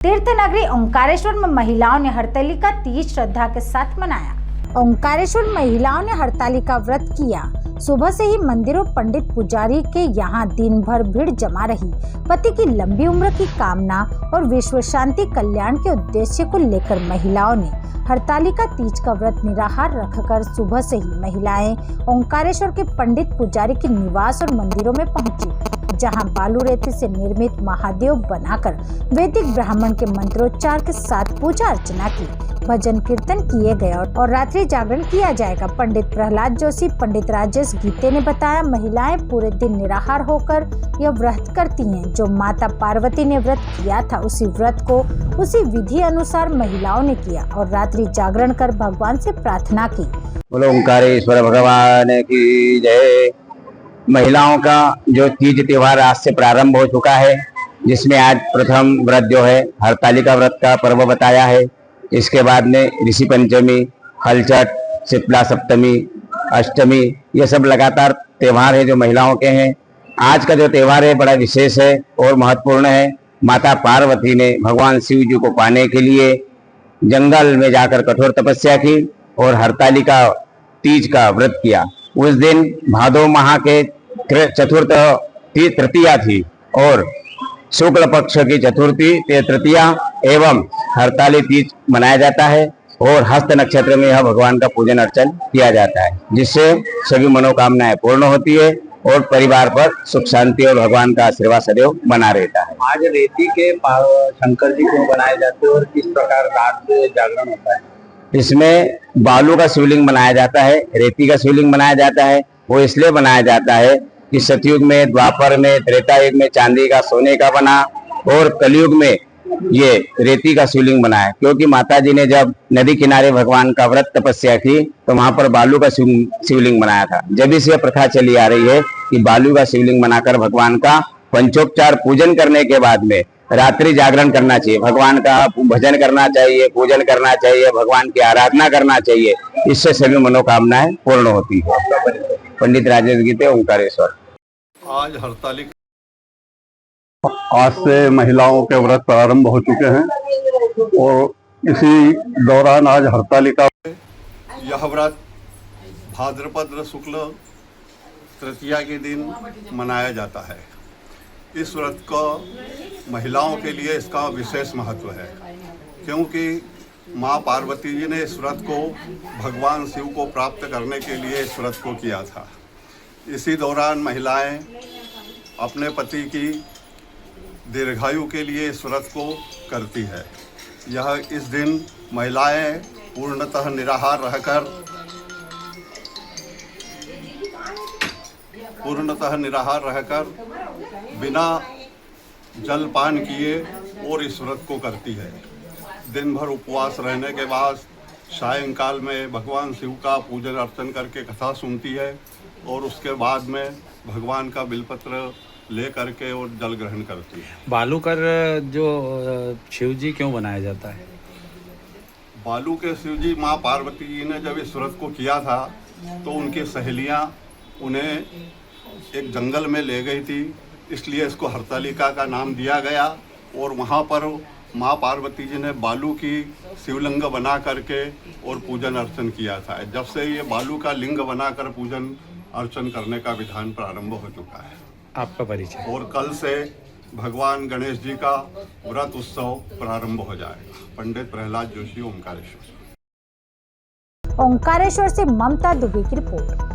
तीर्थ नगरी ओंकारेश्वर में महिलाओं ने हरतालिका तीज श्रद्धा के साथ मनाया। ओंकारेश्वर महिलाओं ने हरतालिका व्रत किया। सुबह से ही मंदिरों पंडित पुजारी के यहाँ दिन भर भीड़ जमा रही। पति की लंबी उम्र की कामना और विश्व शांति कल्याण के उद्देश्य को लेकर महिलाओं ने हरतालिका तीज का व्रत निराहार रखकर सुबह से ही महिलाएं ओंकारेश्वर के पंडित पुजारी के निवास और मंदिरों में पहुंची, जहां बालू रेती से निर्मित महादेव बनाकर वैदिक ब्राह्मण के मंत्रोच्चार के साथ पूजा अर्चना की, भजन कीर्तन किए गए और रात्रि जागरण किया जाएगा। पंडित प्रहलाद जोशी, पंडित राजेश गीते ने बताया, महिलाएं पूरे दिन निराहार होकर यह व्रत करती हैं। जो माता पार्वती ने व्रत किया था, उसी व्रत को उसी विधि अनुसार महिलाओं ने किया और रात्रि जागरण कर भगवान से प्रार्थना की। बोलो ओंकारेश्वर भगवान की जय। महिलाओं का जो तीज त्योहार आज से प्रारंभ हो चुका है, जिसमें आज प्रथम व्रत जो है हरतालिका व्रत का पर्व बताया है। इसके बाद में ऋषि पंचमी, हलचट, शीतला सप्तमी, अष्टमी, ये सब लगातार त्योहार है जो महिलाओं के हैं। आज का जो त्योहार है बड़ा विशेष है और महत्वपूर्ण है। माता पार्वती ने भगवान शिव जी को पाने के लिए जंगल में जाकर कठोर तपस्या की और हरतालिका तीज का व्रत किया। उस दिन भादो माह के चतुर्थ तृतीया थी और शुक्ल पक्ष की चतुर्थी तृतीया एवं हरताली तीज मनाया जाता है और हस्त नक्षत्र में यह भगवान का पूजन अर्चन किया जाता है, जिससे सभी मनोकामनाएं पूर्ण होती है और परिवार पर सुख शांति और भगवान का आशीर्वाद सदैव बना रहता है। आज रेती के शंकर जी क्यों बनाए जाते हैं और किस प्रकार रात जागरण होता है? इसमें बालू का शिवलिंग बनाया जाता है, रेती का शिवलिंग बनाया जाता है। वो इसलिए बनाया जाता है कि सतयुग में, द्वापर में, त्रेता युग में चांदी का, सोने का बना और कलयुग में ये रेती का शिवलिंग बना है, क्योंकि माता जी ने जब नदी किनारे भगवान का व्रत तपस्या की तो वहां पर बालू का शिवलिंग बनाया था। जब से यह प्रथा चली आ रही है कि बालू का शिवलिंग बनाकर भगवान का पंचोपचार पूजन करने के बाद में रात्रि जागरण करना चाहिए, भगवान का भजन करना चाहिए, पूजन करना चाहिए, भगवान की आराधना करना चाहिए। इससे सभी मनोकामनाएं पूर्ण होती है। पंडित राजेश गीते, ओंकारेश्वर। आज हरतालिका आज से महिलाओं के व्रत प्रारंभ हो चुके हैं और इसी दौरान आज हरतालिका यह व्रत भाद्रपद शुक्ल तृतीया के दिन मनाया जाता है। इस व्रत को महिलाओं के लिए इसका विशेष महत्व है, क्योंकि माँ पार्वती जी ने इस व्रत को भगवान शिव को प्राप्त करने के लिए इस व्रत को किया था। इसी दौरान महिलाएं अपने पति की दीर्घायु के लिए इस व्रत को करती है। यह इस दिन महिलाएं पूर्णतः निराहार रहकर बिना जलपान किए और इस व्रत को करती है। दिन भर उपवास रहने के बाद सायंकाल में भगवान शिव का पूजन अर्चन करके कथा सुनती है और उसके बाद में भगवान का बिलपत्र ले करके और जल ग्रहण करती है। बालू कर जो शिव जी क्यों बनाया जाता है? बालू के शिव जी माँ पार्वती जी ने जब इस व्रत को किया था तो उनकी सहेलियाँ उन्हें एक जंगल में ले गई थी, इसलिए इसको हरतालिका का नाम दिया गया। और वहाँ पर माँ पार्वती जी ने बालू की शिवलिंग बना करके और पूजन अर्चन किया था। जब से ये बालू का लिंग बनाकर पूजन अर्चन करने का विधान प्रारंभ हो चुका है। आपका परिचय? और कल से भगवान गणेश जी का व्रत उत्सव प्रारंभ हो जाएगा। पंडित प्रहलाद जोशी, ओंकारेश्वर। ओंकारेश्वर से ममता दुबे की रिपोर्ट।